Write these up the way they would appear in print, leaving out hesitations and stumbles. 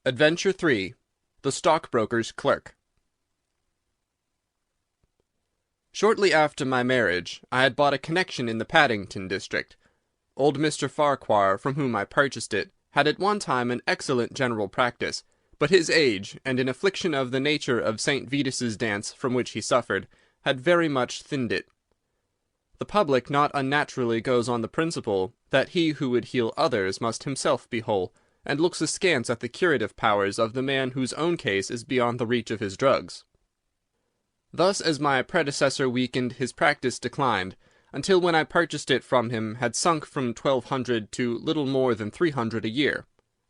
Adventure 3. The Stockbroker's Clerk. Shortly after my marriage, I had bought a connection in the Paddington district. Old Mr. Farquhar, from whom I purchased it, had at one time an excellent general practice, but his age, and an affliction of the nature of St. Vitus's dance from which he suffered, had very much thinned it. The public not unnaturally goes on the principle that he who would heal others must himself be whole, and looks askance at the curative powers of the man whose own case is beyond the reach of his drugs. Thus, as my predecessor weakened, his practice declined, until when I purchased it from him had sunk from 1,200 to little more than 300 a year.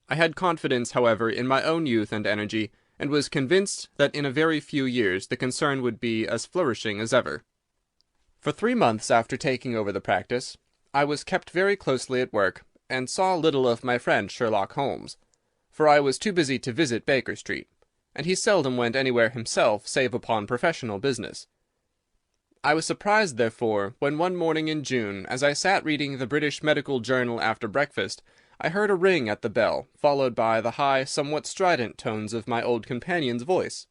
I had confidence, however, in my own youth and energy, and was convinced that in a very few years the concern would be as flourishing as ever. For 3 months after taking over the practice, I was kept very closely at work, and saw little of my friend Sherlock Holmes, for I was too busy to visit Baker Street, and he seldom went anywhere himself save upon professional business. I was surprised, therefore, when one morning in June, as I sat reading the British Medical Journal after breakfast, I heard a ring at the bell, followed by the high, somewhat strident tones of my old companion's voice.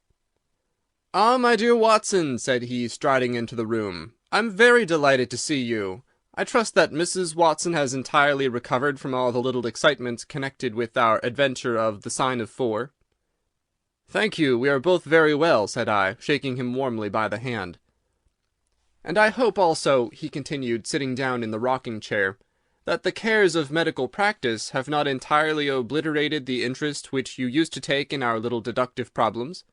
"Ah, my dear Watson," said he, striding into the room, "I'm very delighted to see you. I trust that Mrs. Watson has entirely recovered from all the little excitements connected with our adventure of the sign of 4. "Thank you, we are both very well," said I, shaking him warmly by the hand. "And I hope also," he continued, sitting down in the rocking-chair, "that the cares of medical practice have not entirely obliterated the interest which you used to take in our little deductive problems."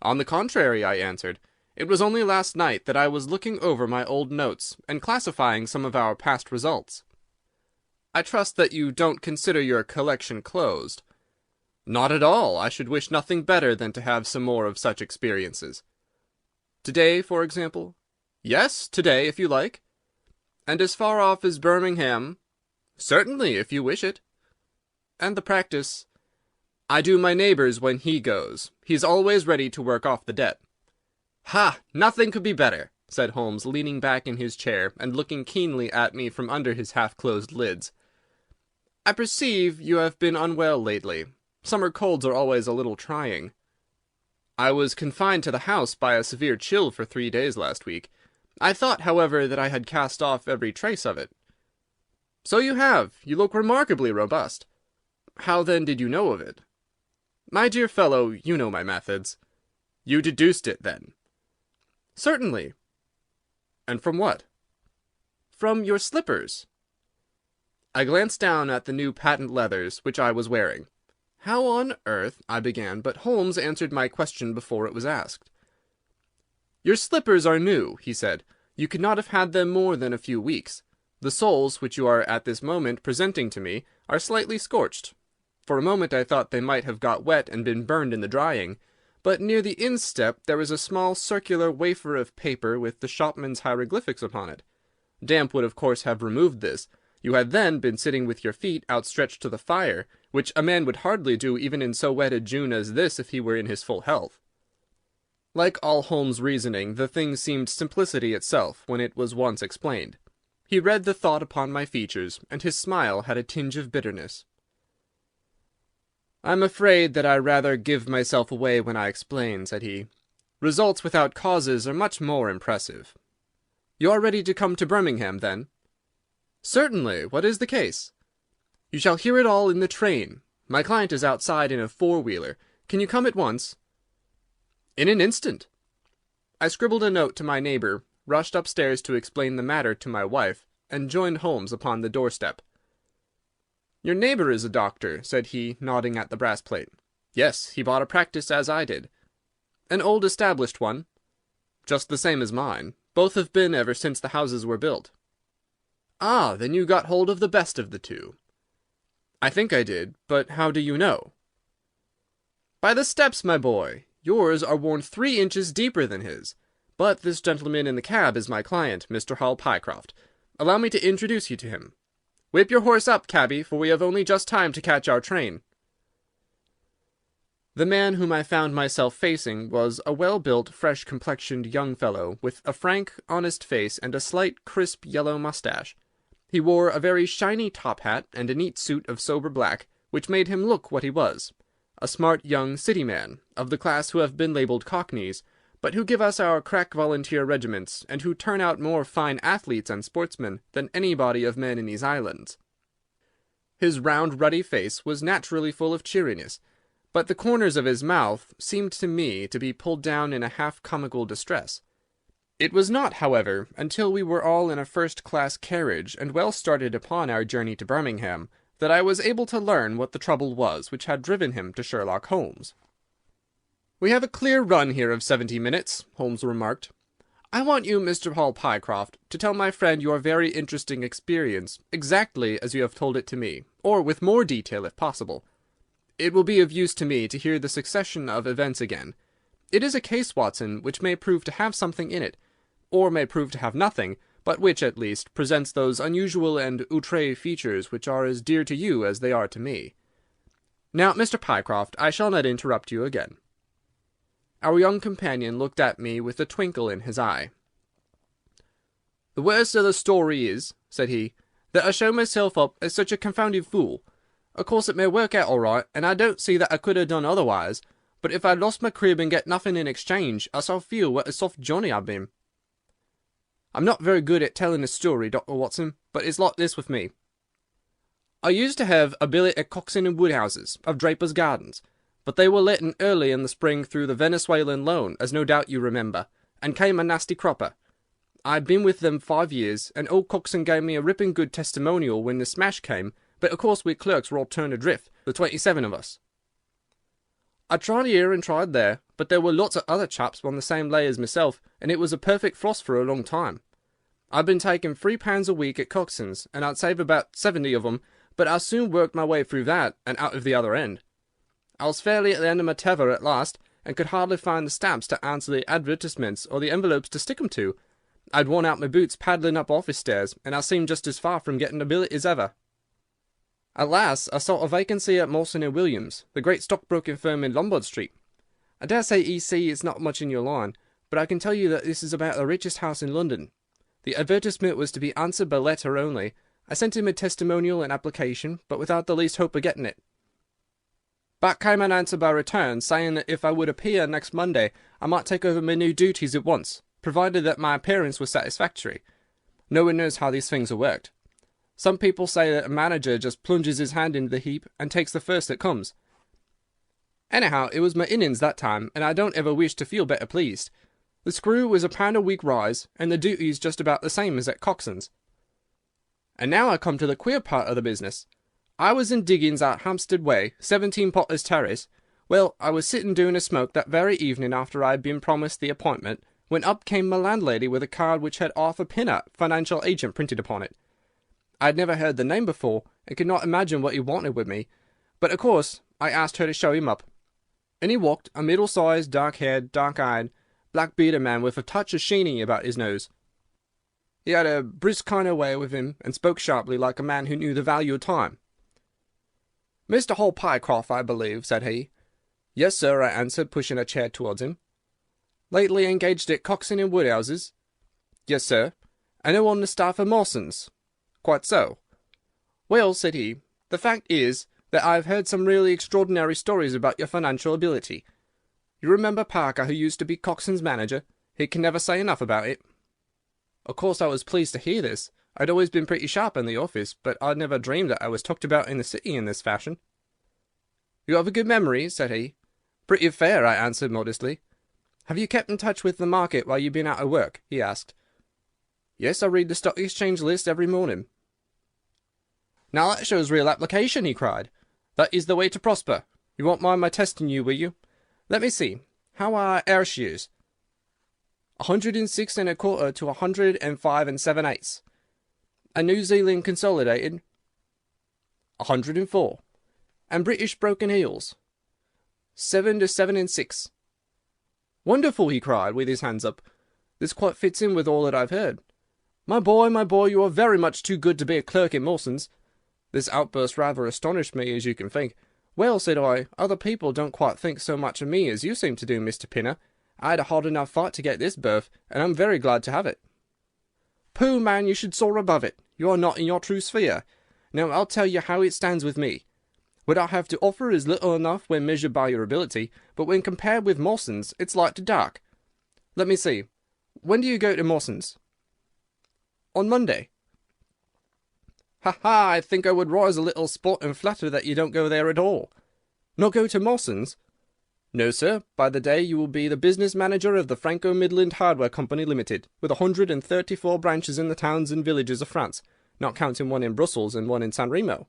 "On the contrary," I answered. "It was only last night that I was looking over my old notes, and classifying some of our past results." "I trust that you don't consider your collection closed." "Not at all. I should wish nothing better than to have some more of such experiences." "To-day, for example?" "Yes, to-day, if you like." "And as far off as Birmingham?" "Certainly, if you wish it." "And the practice?" "I do my neighbour's when he goes. He's always ready to work off the debt." "Ha! Nothing could be better," said Holmes, leaning back in his chair and looking keenly at me from under his half-closed lids. "I perceive you have been unwell lately. Summer colds are always a little trying." "I was confined to the house by a severe chill for 3 days last week. I thought, however, that I had cast off every trace of it." "So you have. You look remarkably robust." "How, then, did you know of it?" "My dear fellow, you know my methods." "You deduced it, then?" "Certainly." "And from what?" "From your slippers." I glanced down at the new patent leathers which I was wearing. "How on earth—" I began, but Holmes answered my question before it was asked. "Your slippers are new," he said. "You could not have had them more than a few weeks. The soles, which you are at this moment presenting to me, are slightly scorched. For a moment I thought they might have got wet and been burned in the drying, but near the instep there is a small circular wafer of paper with the shopman's hieroglyphics upon it. Damp would of course have removed this. You had then been sitting with your feet outstretched to the fire, which a man would hardly do even in so wet a June as this if he were in his full health." Like all Holmes' reasoning, the thing seemed simplicity itself when it was once explained. He read the thought upon my features, and his smile had a tinge of bitterness. "I'm afraid that I rather give myself away when I explain," said he. "Results without causes are much more impressive." "You are ready to come to Birmingham, then?" "Certainly. What is the case?" "You shall hear it all in the train. My client is outside in a four-wheeler. Can you come at once?" "In an instant." I scribbled a note to my neighbour, rushed upstairs to explain the matter to my wife, and joined Holmes upon the doorstep. "Your neighbour is a doctor," said he, nodding at the brass plate. "Yes, he bought a practice as I did." "An old established one?" "Just the same as mine. Both have been ever since the houses were built." "Ah, then you got hold of the best of the two." "I think I did, but how do you know?" "By the steps, my boy. Yours are worn 3 inches deeper than his. But this gentleman in the cab is my client, Mr. Hall Pycroft. Allow me to introduce you to him. Whip your horse up, cabby, for we have only just time to catch our train." The man whom I found myself facing was a well-built, fresh-complexioned young fellow, with a frank, honest face and a slight, crisp yellow moustache. He wore a very shiny top hat and a neat suit of sober black, which made him look what he was, a smart young city man, of the class who have been labelled cockneys, but who give us our crack volunteer regiments, and who turn out more fine athletes and sportsmen than any body of men in these islands. His round ruddy face was naturally full of cheeriness, but the corners of his mouth seemed to me to be pulled down in a half-comical distress. It was not, however, until we were all in a first-class carriage and well started upon our journey to Birmingham, that I was able to learn what the trouble was which had driven him to Sherlock Holmes. "We have a clear run here of 70 minutes," Holmes remarked. "I want you, Mr. Hall Pycroft, to tell my friend your very interesting experience, exactly as you have told it to me, or with more detail if possible. It will be of use to me to hear the succession of events again. It is a case, Watson, which may prove to have something in it, or may prove to have nothing, but which, at least, presents those unusual and outre features which are as dear to you as they are to me. Now, Mr. Pycroft, I shall not interrupt you again." Our young companion looked at me with a twinkle in his eye. "The worst of the story is," said he, "that I show myself up as such a confounded fool. Of course it may work out all right, and I don't see that I could have done otherwise, but if I'd lost my crib and get nothing in exchange, I shall feel what a soft Johnny I've been. I'm not very good at telling a story, Dr. Watson, but it's like this with me. I used to have a billet at Coxon and Woodhouse's, of Draper's Gardens, but they were letting early in the spring through the Venezuelan loan, as no doubt you remember, and came a nasty cropper. I'd been with them 5 years, and old Coxon gave me a ripping good testimonial when the smash came, but of course we clerks were all turned adrift, the 27 of us. I tried here and tried there, but there were lots of other chaps on the same lay as myself, and it was a perfect frost for a long time. I'd been taking £3 a week at Coxon's, and I'd save about 70 of 'em, but I soon worked my way through that, and out of the other end. I was fairly at the end of my tether at last, and could hardly find the stamps to answer the advertisements or the envelopes to stick 'em to. I'd worn out my boots paddling up office stairs, and I seemed just as far from getting a billet as ever. At last I saw a vacancy at Mawson and Williams, the great stockbroking firm in Lombard Street. I dare say E.C. is not much in your line, but I can tell you that this is about the richest house in London. The advertisement was to be answered by letter only. I sent him a testimonial and application, but without the least hope of getting it. Back came an answer by return, saying that if I would appear next Monday, I might take over my new duties at once, provided that my appearance was satisfactory. No one knows how these things are worked. Some people say that a manager just plunges his hand into the heap and takes the first that comes. Anyhow, it was my innings that time, and I don't ever wish to feel better pleased. The screw was £1 a week rise, and the duties just about the same as at Coxon's. And now I come to the queer part of the business. I was in diggings at Hampstead Way, 17 Potter's Terrace. Well, I was sitting doing a smoke that very evening after I had been promised the appointment, when up came my landlady with a card which had Arthur Pinner, financial agent, printed upon it. I had never heard the name before, and could not imagine what he wanted with me, but of course I asked her to show him up. And he walked, a middle-sized, dark-haired, dark-eyed, black-bearded man with a touch of Sheeny about his nose. He had a brisk kind of way with him, and spoke sharply like a man who knew the value of time. "Mr. Hall Pycroft, I believe," said he. "Yes, sir," I answered, pushing a chair towards him. "Lately engaged at Coxon and Woodhouse's?" "Yes, sir." "And now on the staff of Mawson's?" "Quite so." "Well," said he, "the fact is that I have heard some really extraordinary stories about your financial ability. You remember Parker, who used to be Coxon's manager? He can never say enough about it." Of course I was pleased to hear this. I'd always been pretty sharp in the office, but I'd never dreamed that I was talked about in the city in this fashion. "You have a good memory," said he. "Pretty fair," I answered modestly. "Have you kept in touch with the market while you've been out of work?" he asked. "Yes, I read the Stock Exchange list every morning." "Now that shows real application," he cried. "That is the way to prosper. You won't mind my testing you, will you? Let me see. How are air shares?" 106 1/4 to 105 7/8. And New Zealand Consolidated? 104. And British Broken Heels? 7 to 7 6. "Wonderful!" he cried, with his hands up. "This quite fits in with all that I've heard. My boy, you are very much too good to be a clerk in Mawson's." This outburst rather astonished me, as you can think. "Well," said I, "other people don't quite think so much of me as you seem to do, Mr. Pinner. I had a hard enough fight to get this berth, and I'm very glad to have it." "Pooh, man, you should soar above it. You are not in your true sphere. Now I'll tell you how it stands with me. What I have to offer is little enough when measured by your ability, but when compared with Mawson's, it's light to dark. Let me see. When do you go to Mawson's?" "On Monday." "Ha ha! I think I would rise a little sport and flatter that you don't go there at all." "Not go to Mawson's?" "No, sir. By the day you will be the business manager of the Franco-Midland Hardware Company Limited, with 134 branches in the towns and villages of France, not counting one in Brussels and one in San Remo."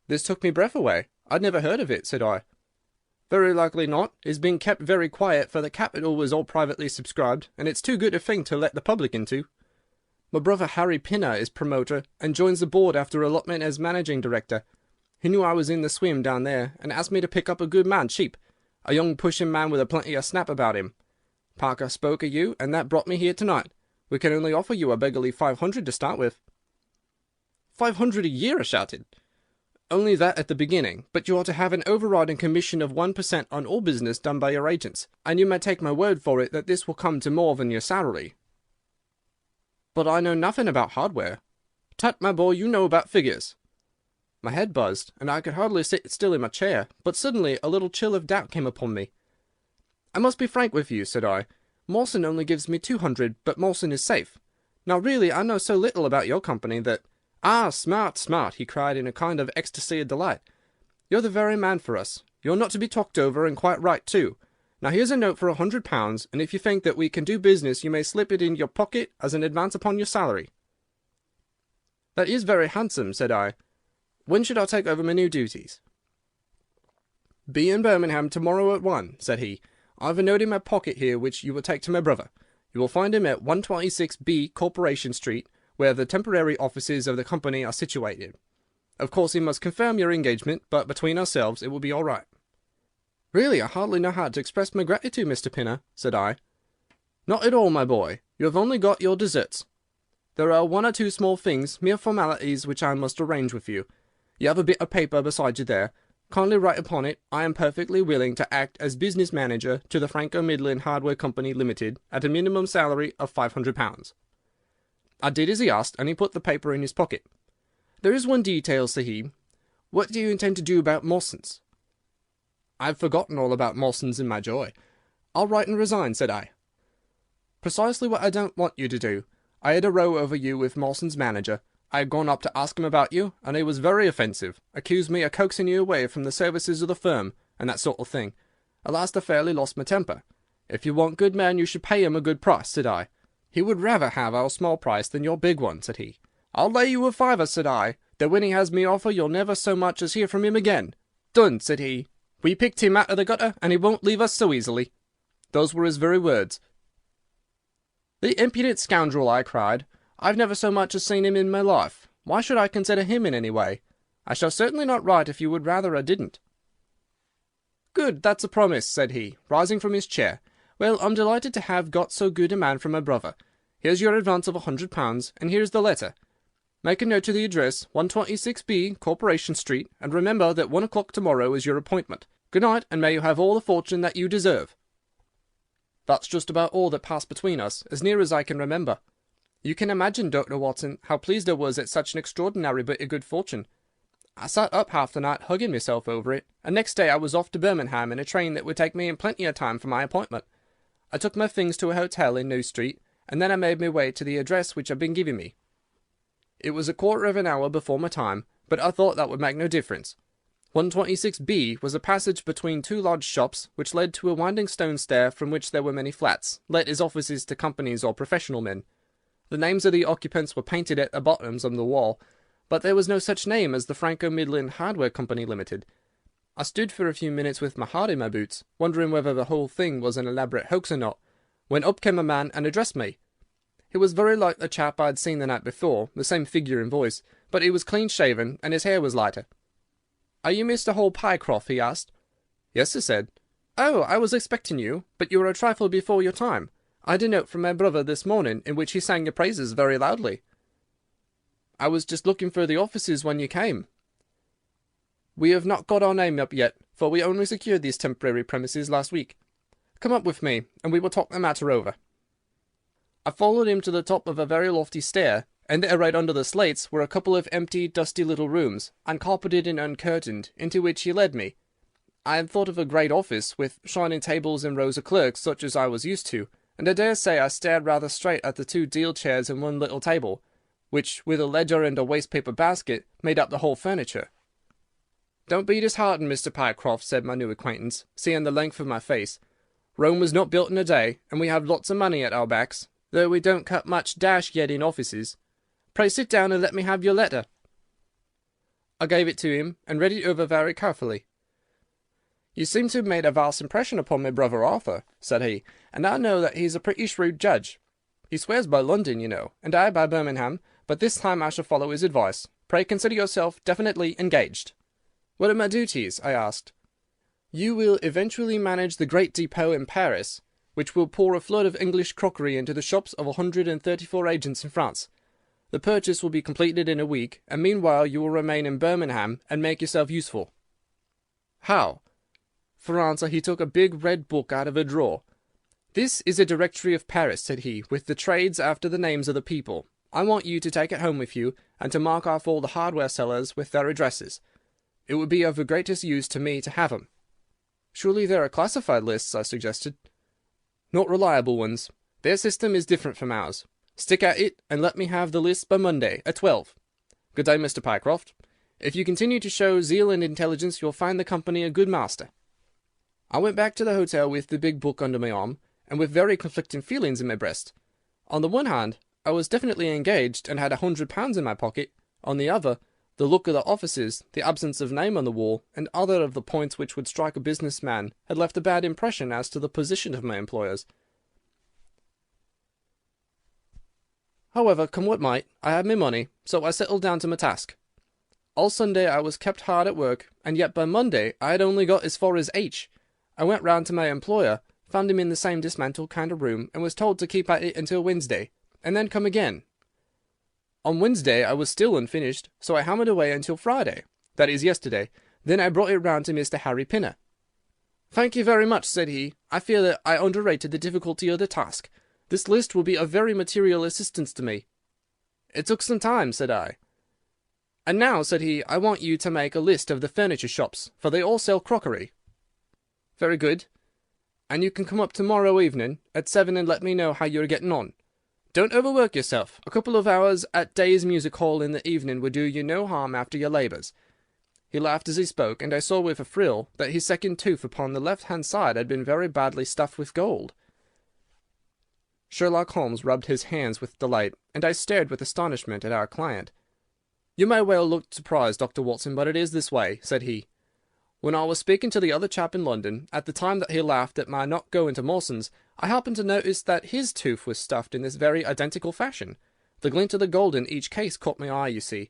This took me breath away. "I'd never heard of it," said I. "Very likely not. It's been kept very quiet, for the capital was all privately subscribed, and it's too good a thing to let the public into. My brother Harry Pinner is promoter, and joins the board after allotment as managing director. He knew I was in the swim down there, and asked me to pick up a good man cheap, a young pushing man with a plenty of snap about him. Parker spoke of you, and that brought me here tonight. We can only offer you a beggarly 500 to start with." "500 a year!" I shouted. "Only that at the beginning, but you are to have an overriding commission of 1% on all business done by your agents, and you may take my word for it that this will come to more than your salary." "But I know nothing about hardware." "Tut, my boy, you know about figures." My head buzzed, and I could hardly sit still in my chair, but suddenly a little chill of doubt came upon me. "I must be frank with you," said I. "Mawson only gives me 200, but Mawson is safe. Now really I know so little about your company that—" "Ah, smart, smart!" he cried in a kind of ecstasy of delight. "You're the very man for us. You're not to be talked over, and quite right too. Now here's a note for £100, and if you think that we can do business you may slip it in your pocket as an advance upon your salary." "That is very handsome," said I. "When should I take over my new duties?" "Be in Birmingham tomorrow at 1, said he. "I've a note in my pocket here which you will take to my brother. You will find him at 126B Corporation Street, where the temporary offices of the company are situated. Of course he must confirm your engagement, but between ourselves it will be all right." "Really, I hardly know how to express my gratitude, Mr. Pinner," said I. "Not at all, my boy. You have only got your deserts. There are one or two small things, mere formalities, which I must arrange with you. You have a bit of paper beside you there. Kindly write upon it, 'I am perfectly willing to act as business manager to the Franco-Midland Hardware Company Limited at a minimum salary of £500. I did as he asked, and he put the paper in his pocket. "There is one detail," said he. "What do you intend to do about Mawson's?" "I've forgotten all about Mawson's in my joy. I'll write and resign," said I. "Precisely what I don't want you to do. I had a row over you with Mawson's manager. I had gone up to ask him about you, and he was very offensive, accused me of coaxing you away from the services of the firm, and that sort of thing. At last I fairly lost my temper. 'If you want good men, you should pay him a good price,' said I. 'He would rather have our small price than your big one,' said he. 'I'll lay you a fiver,' said I, 'that when he has me offer you'll never so much as hear from him again.' 'Done,' said he. 'We picked him out of the gutter, and he won't leave us so easily.' Those were his very words." "The impudent scoundrel!" I cried. "I've never so much as seen him in my life. Why should I consider him in any way? I shall certainly not write if you would rather I didn't." "Good, that's a promise," said he, rising from his chair. "Well, I'm delighted to have got so good a man for my brother. Here's your advance of £100, and here's the letter. Make a note to the address, 126B, Corporation Street, and remember that 1 o'clock tomorrow is your appointment. Good night, and may you have all the fortune that you deserve." That's just about all that passed between us, as near as I can remember. You can imagine, Dr. Watson, how pleased I was at such an extraordinary bit of good fortune. I sat up half the night hugging myself over it, and next day I was off to Birmingham in a train that would take me in plenty of time for my appointment. I took my things to a hotel in New Street, and then I made my way to the address which had been given me. It was a quarter of an hour before my time, but I thought that would make no difference. 126B was a passage between two large shops, which led to a winding stone stair from which there were many flats, let as offices to companies or professional men. The names of the occupants were painted at the bottoms of the wall, but there was no such name as the Franco-Midland Hardware Company Limited. I stood for a few minutes with my heart in my boots, wondering whether the whole thing was an elaborate hoax or not, when up came a man and addressed me. He was very like the chap I had seen the night before, the same figure and voice, but he was clean-shaven, and his hair was lighter. "Are you Mr. Hall Pycroft?" he asked. "Yes," I said. "Oh, I was expecting you, but you were a trifle before your time. I had a note from my brother this morning, in which he sang your praises very loudly." "I was just looking for the offices when you came." "We have not got our name up yet, for we only secured these temporary premises last week. Come up with me, and we will talk the matter over." I followed him to the top of a very lofty stair, and there right under the slates were a couple of empty, dusty little rooms, uncarpeted and uncurtained, into which he led me. I had thought of a great office, with shining tables and rows of clerks, such as I was used to, and I dare say I stared rather straight at the 2 deal chairs and one little table, which, with a ledger and a waste-paper basket, made up the whole furniture. "Don't be disheartened, Mr. Pycroft," said my new acquaintance, seeing the length of my face. "Rome was not built in a day, and we have lots of money at our backs, though we don't cut much dash yet in offices. Pray sit down and let me have your letter." I gave it to him, and read it over very carefully. "You seem to have made a vast impression upon my brother Arthur," said he, "and I know that he's a pretty shrewd judge. He swears by London, you know, and I by Birmingham, but this time I shall follow his advice. Pray consider yourself definitely engaged." "What are my duties?" I asked. "You will eventually manage the great depot in Paris, which will pour a flood of English crockery into the shops of 134 agents in France. The purchase will be completed in a week, and meanwhile you will remain in Birmingham and make yourself useful." "How?" For answer he took a big red book out of a drawer. "This is a directory of Paris," said he, "with the trades after the names of the people. I want you to take it home with you, and to mark off all the hardware sellers with their addresses. It would be of the greatest use to me to have 'em." "Surely there are classified lists," I suggested. "Not reliable ones. Their system is different from ours. Stick at it, and let me have the list by Monday at 12. Good day, Mr. Pycroft. If you continue to show zeal and intelligence, you'll find the company a good master." I went back to the hotel with the big book under my arm, and with very conflicting feelings in my breast. On the one hand, I was definitely engaged, and had £100 in my pocket. On the other, the look of the offices, the absence of name on the wall, and other of the points which would strike a business man, had left a bad impression as to the position of my employers. However, come what might, I had my money, so I settled down to my task. All Sunday I was kept hard at work, and yet by Monday I had only got as far as H. I went round to my employer, found him in the same dismantled kind of room, and was told to keep at it until Wednesday, and then come again. On Wednesday I was still unfinished, so I hammered away until Friday, that is yesterday. Then I brought it round to Mr. Harry Pinner. "Thank you very much," said he. "I fear that I underrated the difficulty of the task. This list will be of very material assistance to me." "It took some time," said I. "And now," said he, "I want you to make a list of the furniture shops, for they all sell crockery." "Very good. And you can come up to-morrow evening at 7 and let me know how you are getting on. Don't overwork yourself. A couple of hours at Day's Music Hall in the evening would do you no harm after your labours." He laughed as he spoke, and I saw with a thrill that his second tooth upon the left-hand side had been very badly stuffed with gold. Sherlock Holmes rubbed his hands with delight, and I stared with astonishment at our client. "You may well look surprised, Dr. Watson, but it is this way," said he. "When I was speaking to the other chap in London, at the time that he laughed at my not going to Mawson's, I happened to notice that his tooth was stuffed in this very identical fashion. The glint of the gold in each case caught my eye, you see.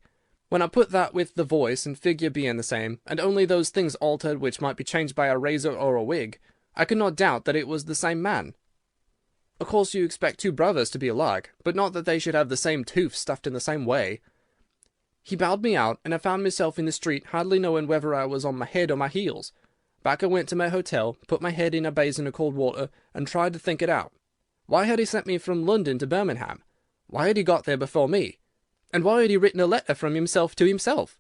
When I put that with the voice and figure being the same, and only those things altered which might be changed by a razor or a wig, I could not doubt that it was the same man. Of course you expect 2 brothers to be alike, but not that they should have the same tooth stuffed in the same way. He bowed me out, and I found myself in the street, hardly knowing whether I was on my head or my heels. Back I went to my hotel, put my head in a basin of cold water, and tried to think it out. Why had he sent me from London to Birmingham? Why had he got there before me? And why had he written a letter from himself to himself?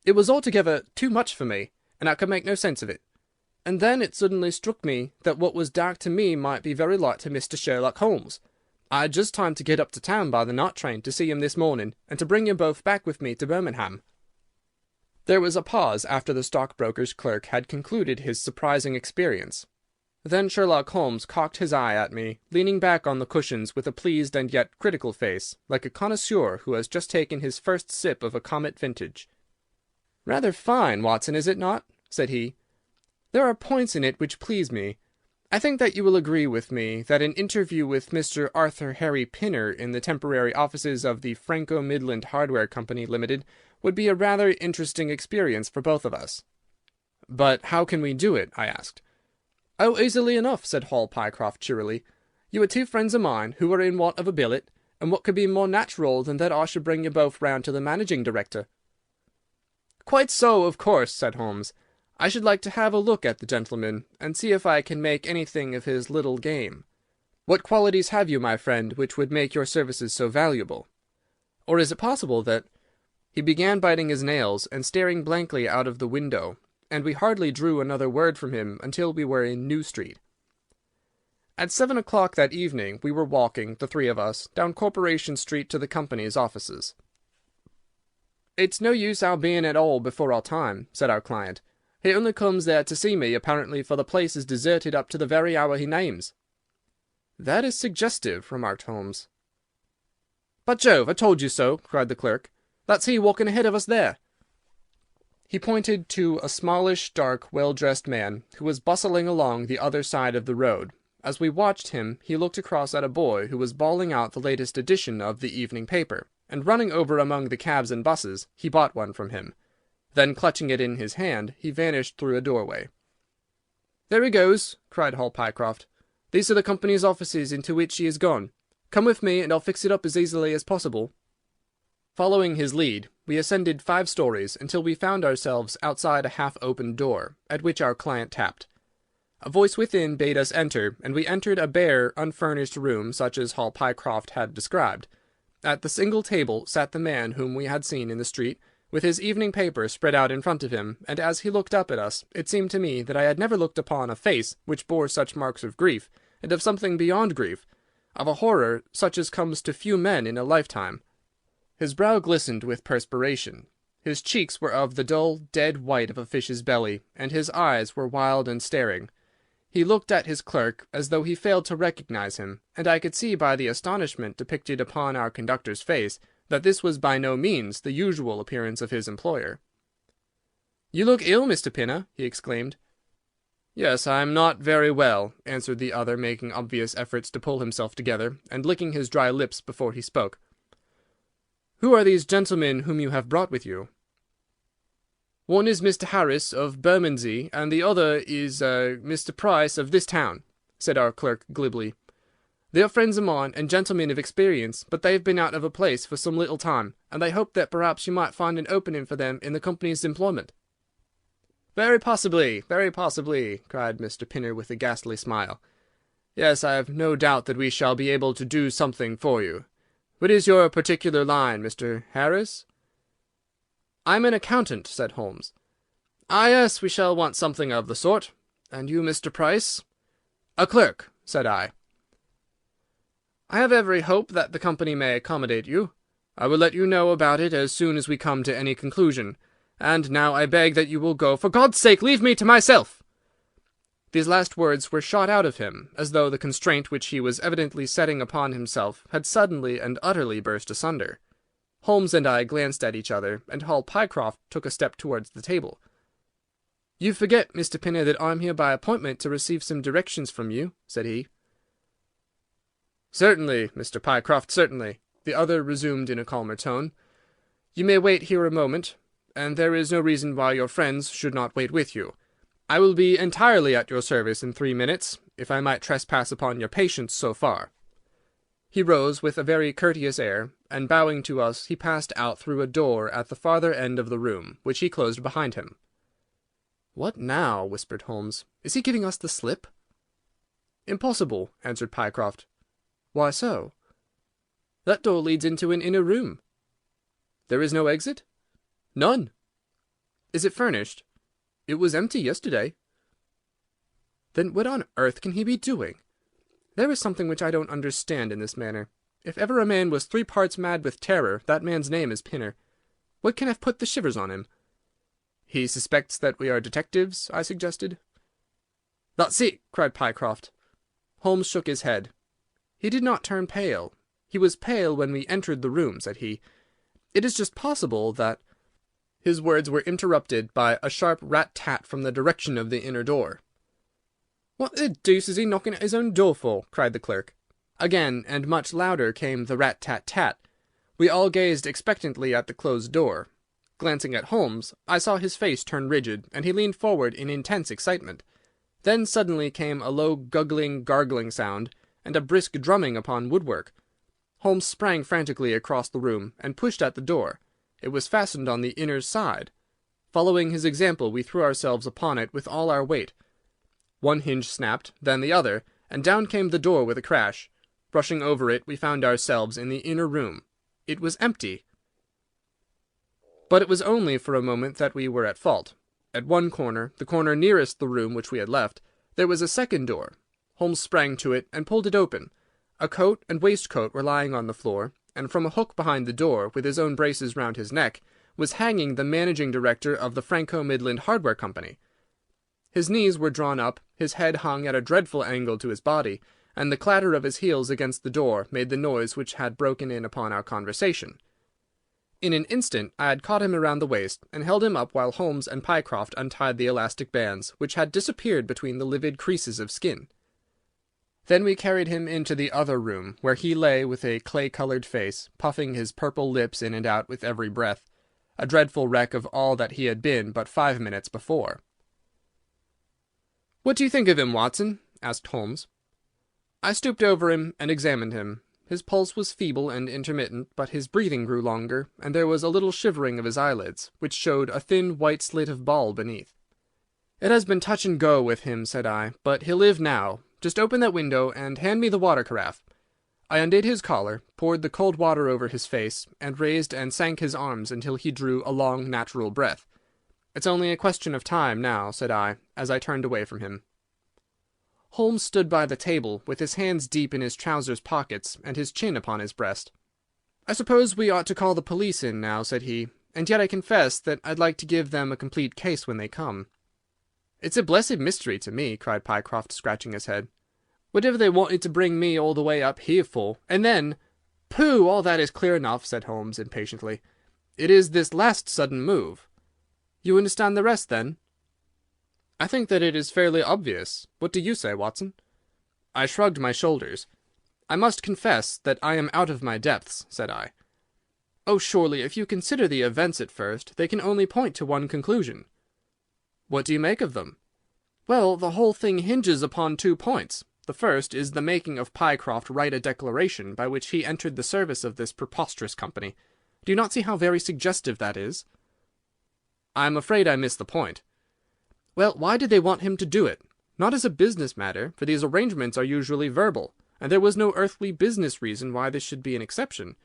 It was altogether too much for me, and I could make no sense of it. And then it suddenly struck me that what was dark to me might be very light to Mr. Sherlock Holmes. I had just time to get up to town by the night train to see him this morning, and to bring you both back with me to Birmingham." There was a pause after the stockbroker's clerk had concluded his surprising experience. Then Sherlock Holmes cocked his eye at me, leaning back on the cushions with a pleased and yet critical face, like a connoisseur who has just taken his first sip of a Comet vintage. "Rather fine, Watson, is it not?" said he. "There are points in it which please me. I think that you will agree with me that an interview with Mr. Arthur Harry Pinner in the temporary offices of the Franco-Midland Hardware Company Limited would be a rather interesting experience for both of us." "But how can we do it?" I asked. "Oh, easily enough," said Hall Pycroft cheerily. "You are 2 friends of mine who are in want of a billet, and what could be more natural than that I should bring you both round to the managing director?" "Quite so, of course," said Holmes. "I should like to have a look at the gentleman, and see if I can make anything of his little game. What qualities have you, my friend, which would make your services so valuable?" Or is it possible that—" He began biting his nails and staring blankly out of the window, and we hardly drew another word from him until we were in New Street. At 7 o'clock that evening we were walking, the three of us, down Corporation Street to the company's offices. "It's no use our being at all before our time," said our client. "He only comes there to see me, apparently, for the place is deserted up to the very hour he names." "That is suggestive," remarked Holmes. "By Jove, I told you so!" cried the clerk. "That's he walking ahead of us there." He pointed to a smallish, dark, well-dressed man who was bustling along the other side of the road. As we watched him, he looked across at a boy who was bawling out the latest edition of the evening paper, and running over among the cabs and buses, he bought one from him. Then, clutching it in his hand, he vanished through a doorway. "There he goes!" cried Hall Pycroft. "These are the company's offices into which he has gone. Come with me, and I'll fix it up as easily as possible." Following his lead, we ascended 5 stories until we found ourselves outside a half-opened door, at which our client tapped. A voice within bade us enter, and we entered a bare, unfurnished room such as Hall Pycroft had described. At the single table sat the man whom we had seen in the street, with his evening paper spread out in front of him, and as he looked up at us, it seemed to me that I had never looked upon a face which bore such marks of grief, and of something beyond grief, of a horror such as comes to few men in a lifetime. His brow glistened with perspiration. His cheeks were of the dull, dead white of a fish's belly, and his eyes were wild and staring. He looked at his clerk as though he failed to recognize him, and I could see by the astonishment depicted upon our conductor's face that this was by no means the usual appearance of his employer. "You look ill, Mr. Pinner," he exclaimed. "Yes, I am not very well," answered the other, making obvious efforts to pull himself together, and licking his dry lips before he spoke. "Who are these gentlemen whom you have brought with you?" "One is Mr. Harris of Bermondsey, and the other is Mr. Price of this town," said our clerk glibly. "They are friends of mine and gentlemen of experience, but they have been out of a place for some little time, and they hoped that perhaps you might find an opening for them in the company's employment." Very possibly," cried Mr. Pinner with a ghastly smile. "Yes, I have no doubt that we shall be able to do something for you. What is your particular line, Mr. Harris?" "I am an accountant," said Holmes. "Ah, yes, we shall want something of the sort. And you, Mr. Price?" "A clerk," said I. "I have every hope that the company may accommodate you. I will let you know about it as soon as we come to any conclusion. And now I beg that you will go. For God's sake, leave me to myself!" These last words were shot out of him, as though the constraint which he was evidently setting upon himself had suddenly and utterly burst asunder. Holmes and I glanced at each other, and Hall Pycroft took a step towards the table. "You forget, Mr. Pinner, that I am here by appointment to receive some directions from you," said he. "Certainly, Mr. Pycroft, certainly," the other resumed in a calmer tone. "You may wait here a moment, and there is no reason why your friends should not wait with you. I will be entirely at your service in 3 minutes, if I might trespass upon your patience so far." He rose with a very courteous air, and bowing to us, he passed out through a door at the farther end of the room, which he closed behind him. "What now?" whispered Holmes. "Is he giving us the slip?" "Impossible," answered Pycroft. "Why so?" "That door leads into an inner room." "There is no exit?" "None." "Is it furnished?" "It was empty yesterday." "Then what on earth can he be doing? There is something which I don't understand in this manner. If ever a man was 3 parts mad with terror, that man's name is Pinner. What can have put the shivers on him?" "He suspects that we are detectives," I suggested. "That's it," cried Pycroft. Holmes shook his head. He did not turn pale. He was pale when we entered the room, said he. "It is just possible that—" His words were interrupted by a sharp rat-tat from the direction of the inner door. "What the deuce is he knocking at his own door for?" cried the clerk. Again, and much louder, came the rat-tat-tat. We all gazed expectantly at the closed door. Glancing at Holmes, I saw his face turn rigid, and he leaned forward in intense excitement. Then suddenly came a low guggling, gargling sound, and a brisk drumming upon woodwork. Holmes sprang frantically across the room, and pushed at the door. It was fastened on the inner side. Following his example, we threw ourselves upon it with all our weight. One hinge snapped, then the other, and down came the door with a crash. Rushing over it, we found ourselves in the inner room. It was empty. But it was only for a moment that we were at fault. At one corner, the corner nearest the room which we had left, there was a second door. Holmes sprang to it and pulled it open. A coat and waistcoat were lying on the floor, and from a hook behind the door, with his own braces round his neck, was hanging the managing director of the Franco-Midland Hardware Company. His knees were drawn up, his head hung at a dreadful angle to his body, and the clatter of his heels against the door made the noise which had broken in upon our conversation. In an instant I had caught him around the waist, and held him up while Holmes and Pycroft untied the elastic bands, which had disappeared between the livid creases of skin. Then we carried him into the other room, where he lay with a clay-coloured face, puffing his purple lips in and out with every breath, a dreadful wreck of all that he had been but 5 minutes before. "What do you think of him, Watson?" asked Holmes. I stooped over him and examined him. His pulse was feeble and intermittent, but his breathing grew longer, and there was a little shivering of his eyelids, which showed a thin white slit of ball beneath. "It has been touch and go with him," said I, "but he'll live now. Just open that window and hand me the water carafe." I undid his collar, poured the cold water over his face, and raised and sank his arms until he drew a long, natural breath. "It's only a question of time now," said I, as I turned away from him. Holmes stood by the table, with his hands deep in his trousers pockets and his chin upon his breast. "I suppose we ought to call the police in now," said he, "and yet I confess that I'd like to give them a complete case when they come." "It's a blessed mystery to me," cried Pycroft, scratching his head. "Whatever they wanted to bring me all the way up here for, and then—" "Pooh, all that is clear enough," said Holmes impatiently. "It is this last sudden move. You understand the rest, then?" "I think that it is fairly obvious. What do you say, Watson?" I shrugged my shoulders. "I must confess that I am out of my depths," said I. "Oh, surely, if you consider the events at first, they can only point to one conclusion." "What do you make of them?" "Well, the whole thing hinges upon 2 points. The first is the making of Pycroft write a declaration by which he entered the service of this preposterous company. Do you not see how very suggestive that is?" "I am afraid I miss the point." "Well, why did they want him to do it? Not as a business matter, for these arrangements are usually verbal, and there was no earthly business reason why this should be an exception.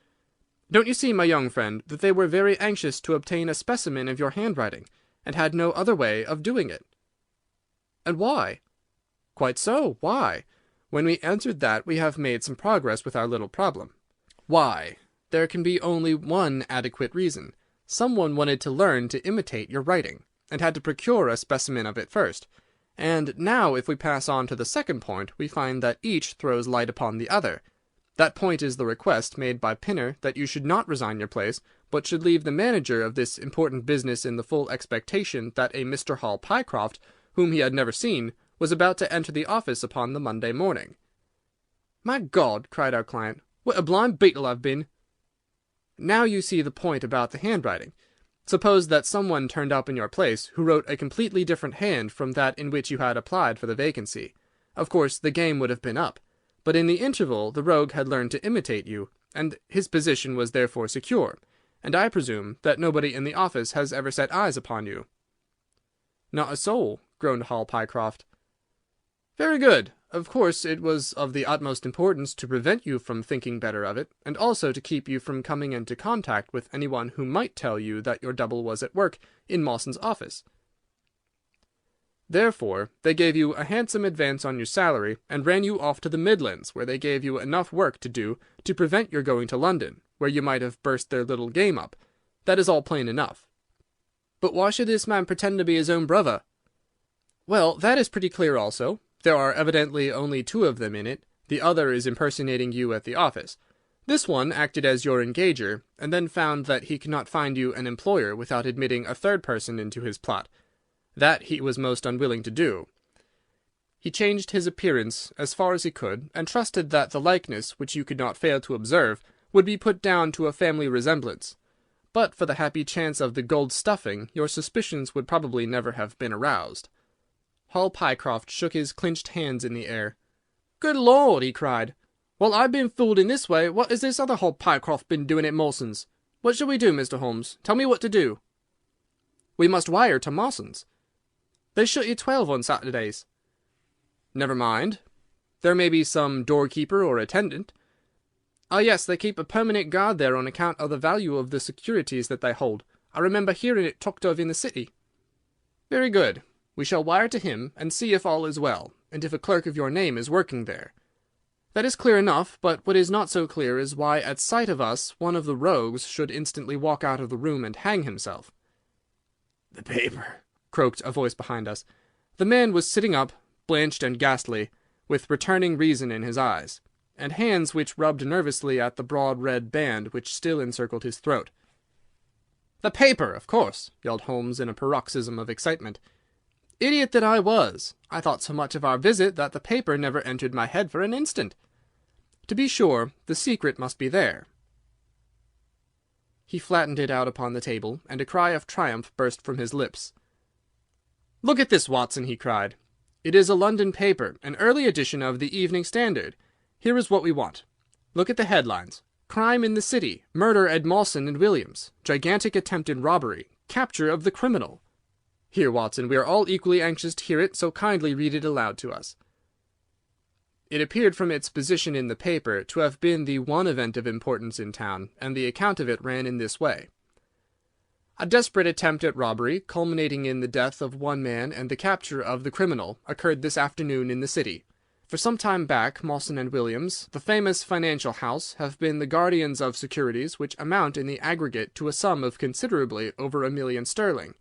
Don't you see, my young friend, that they were very anxious to obtain a specimen of your handwriting, and had no other way of doing it?" "And why?" "Quite so. Why? When we answered that, we have made some progress with our little problem. Why? There can be only one adequate reason. Someone wanted to learn to imitate your writing, and had to procure a specimen of it first. And now, if we pass on to the second point, we find that each throws light upon the other. That point is the request made by Pinner that you should not resign your place, but should leave the manager of this important business in the full expectation that a Mr. Hall Pycroft, whom he had never seen, was about to enter the office upon the Monday morning." "My God!" cried our client, "what a blind beetle I've been!" "Now you see the point about the handwriting. Suppose that someone turned up in your place who wrote a completely different hand from that in which you had applied for the vacancy. Of course, the game would have been up. But in the interval the rogue had learned to imitate you, and his position was therefore secure, and I presume that nobody in the office has ever set eyes upon you." "Not a soul," groaned Hall Pycroft. "Very good. Of course it was of the utmost importance to prevent you from thinking better of it, and also to keep you from coming into contact with anyone who might tell you that your double was at work in Mawson's office. Therefore they gave you a handsome advance on your salary, and ran you off to the Midlands, where they gave you enough work to do to prevent your going to London, where you might have burst their little game up. That is all plain enough." "But why should this man pretend to be his own brother?" "Well, that is pretty clear also. There are evidently only 2 of them in it. The other is impersonating you at the office. This one acted as your engager, and then found that he could not find you an employer without admitting a third person into his plot. That he was most unwilling to do. He changed his appearance as far as he could, and trusted that the likeness, which you could not fail to observe, would be put down to a family resemblance. But for the happy chance of the gold stuffing, your suspicions would probably never have been aroused." Hall Pycroft shook his clinched hands in the air. "Good Lord!" he cried. "While I've been fooled in this way, what has this other Hall Pycroft been doing at Mawson's? What shall we do, Mr. Holmes? Tell me what to do." "We must wire to Mawson's." "They shut at 12 on Saturdays." "Never mind. There may be some doorkeeper or attendant." "Ah, yes, they keep a permanent guard there on account of the value of the securities that they hold. I remember hearing it talked of in the city." "Very good. We shall wire to him and see if all is well, and if a clerk of your name is working there. That is clear enough, but what is not so clear is why at sight of us one of the rogues should instantly walk out of the room and hang himself." "The paper," croaked a voice behind us. The man was sitting up, blanched and ghastly, with returning reason in his eyes, and hands which rubbed nervously at the broad red band which still encircled his throat. "The paper, of course!" yelled Holmes in a paroxysm of excitement. "Idiot that I was! I thought so much of our visit that the paper never entered my head for an instant. To be sure, the secret must be there." He flattened it out upon the table, and a cry of triumph burst from his lips. "Look at this, Watson!" he cried. "It is a London paper, an early edition of the Evening Standard. Here is what we want. Look at the headlines. 'Crime in the City. Murder at Mawson and Williams. Gigantic attempted robbery. Capture of the criminal.' Here, Watson, we are all equally anxious to hear it, so kindly read it aloud to us." It appeared from its position in the paper to have been the one event of importance in town, and the account of it ran in this way. A desperate attempt at robbery, culminating in the death of one man and the capture of the criminal, occurred this afternoon in the city. For some time back, Mawson and Williams, the famous financial house, have been the guardians of securities which amount in the aggregate to a sum of considerably over £1,000,000.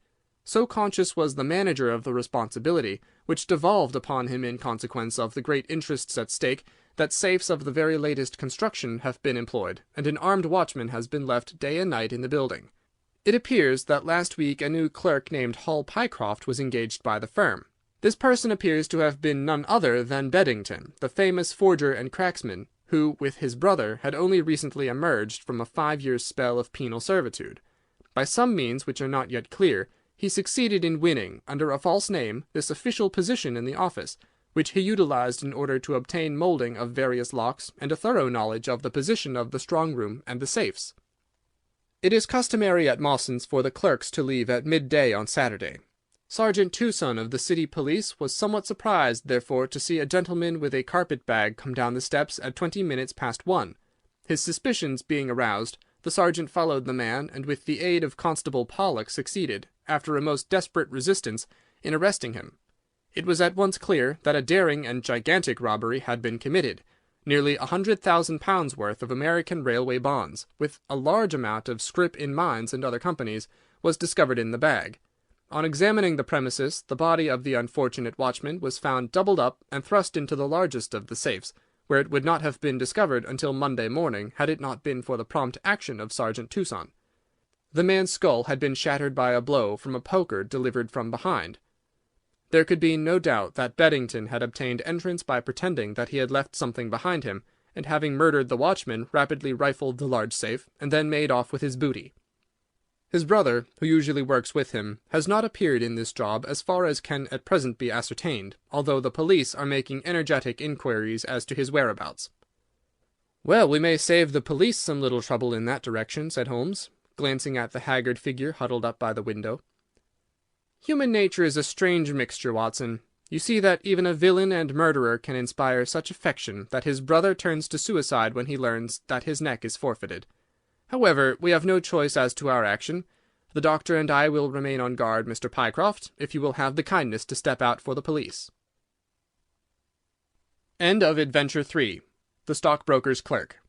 So conscious was the manager of the responsibility which devolved upon him in consequence of the great interests at stake, that safes of the very latest construction have been employed, and an armed watchman has been left day and night in the building. It appears that last week a new clerk named Hall Pycroft was engaged by the firm. This person appears to have been none other than Beddington, the famous forger and cracksman, who, with his brother, had only recently emerged from a 5 years' spell of penal servitude. By some means which are not yet clear, he succeeded in winning, under a false name, this official position in the office, which he utilized in order to obtain moulding of various locks and a thorough knowledge of the position of the strong-room and the safes. It is customary at Mawson's for the clerks to leave at midday on Saturday. Sergeant Tucson of the city police was somewhat surprised, therefore, to see a gentleman with a carpet-bag come down the steps at 20 minutes past 1. His suspicions being aroused, the sergeant followed the man, and with the aid of Constable Pollock succeeded, after a most desperate resistance, in arresting him. It was at once clear that a daring and gigantic robbery had been committed. Nearly £100,000 worth of American railway bonds, with a large amount of scrip in mines and other companies, was discovered in the bag. On examining the premises, the body of the unfortunate watchman was found doubled up and thrust into the largest of the safes, where it would not have been discovered until Monday morning had it not been for the prompt action of Sergeant Tucson. The man's skull had been shattered by a blow from a poker delivered from behind. There could be no doubt that Beddington had obtained entrance by pretending that he had left something behind him, and having murdered the watchman, rapidly rifled the large safe, and then made off with his booty. His brother, who usually works with him, has not appeared in this job as far as can at present be ascertained, although the police are making energetic inquiries as to his whereabouts. "Well, we may save the police some little trouble in that direction," said Holmes, glancing at the haggard figure huddled up by the window. "Human nature is a strange mixture, Watson. You see that even a villain and murderer can inspire such affection that his brother turns to suicide when he learns that his neck is forfeited. However, we have no choice as to our action. The doctor and I will remain on guard, Mr. Pycroft, if you will have the kindness to step out for the police." End of Adventure 3. The Stockbroker's Clerk.